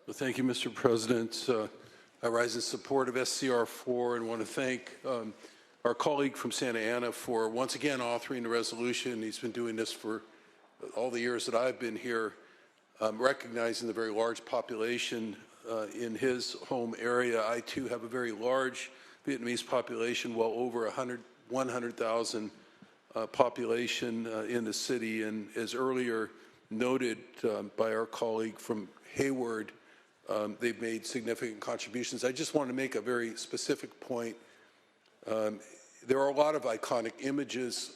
Well, thank you, Mr. President. I rise in support of SCR 4 and want to thank our colleague from Santa Ana for once again authoring the resolution. He's been doing this for all the years that I've been here, recognizing the very large population in his home area. I, too, have a very large Vietnamese population, well over 100,000 population in the city. And as earlier noted by our colleague from Hayward, they've made significant contributions. I just want to make a very specific point. There are a lot of iconic images,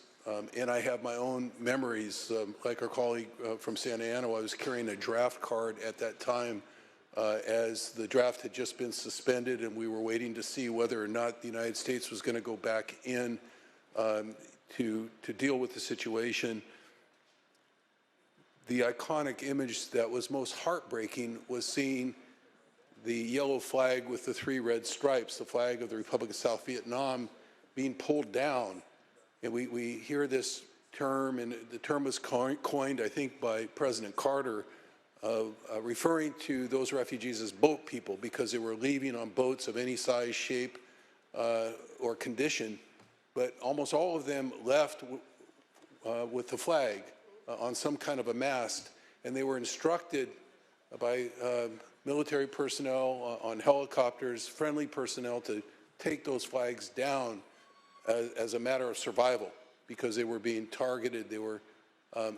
and I have my own memories. Like our colleague from Santa Ana, I was carrying a draft card at that time as the draft had just been suspended, and we were waiting to see whether or not the United States was going to go back in to deal with the situation. The iconic image that was most heartbreaking was seeing the yellow flag with the 3 red stripes, the flag of the Republic of South Vietnam, being pulled down. And we hear this term, and the term was coined, I think, by President Carter, referring to those refugees as boat people because they were leaving on boats of any size, shape, or condition. But almost all of them left with the flag on some kind of a mast, and they were instructed by military personnel on helicopters, friendly personnel, to take those flags down as a matter of survival because they were being targeted. They were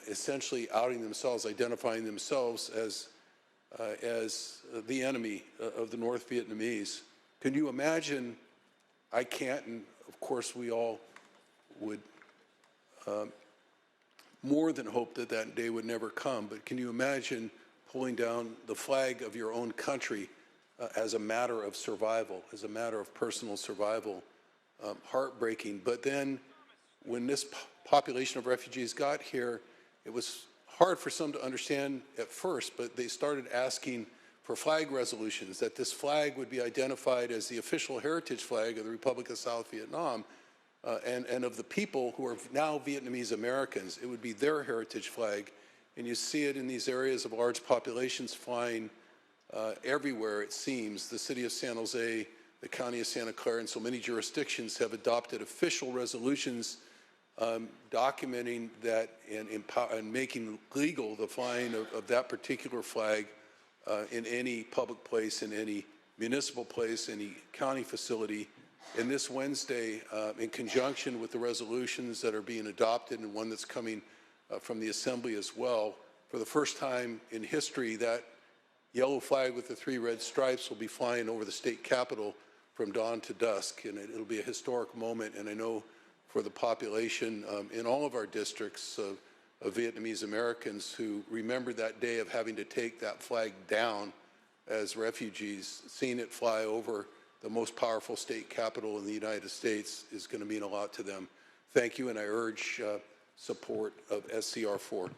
essentially outing themselves, identifying themselves as the enemy of the North Vietnamese. Can you imagine? I can't, and of course we all would more than hope that that day would never come, but can you imagine pulling down the flag of your own country as a matter of survival, as a matter of personal survival? Heartbreaking. But then when this population of refugees got here, it was hard for some to understand at first, but they started asking for flag resolutions, that this flag would be identified as the official heritage flag of the Republic of South Vietnam, and of the people who are now Vietnamese Americans. It would be their heritage flag. And you see it in these areas of large populations flying everywhere, it seems. The city of San Jose, the county of Santa Clara, and so many jurisdictions have adopted official resolutions documenting that and making legal the flying of that particular flag in any public place, in any municipal place, any county facility. And this Wednesday, in conjunction with the resolutions that are being adopted and one that's coming from the Assembly as well, for the first time in history, that yellow flag with the 3 red stripes will be flying over the state capitol from dawn to dusk, and it'll be a historic moment. And I know for the population in all of our districts of Vietnamese Americans who remember that day of having to take that flag down as refugees, seeing it fly over the most powerful state capital in the United States is going to mean a lot to them. Thank you, and I urge support of SCR 4.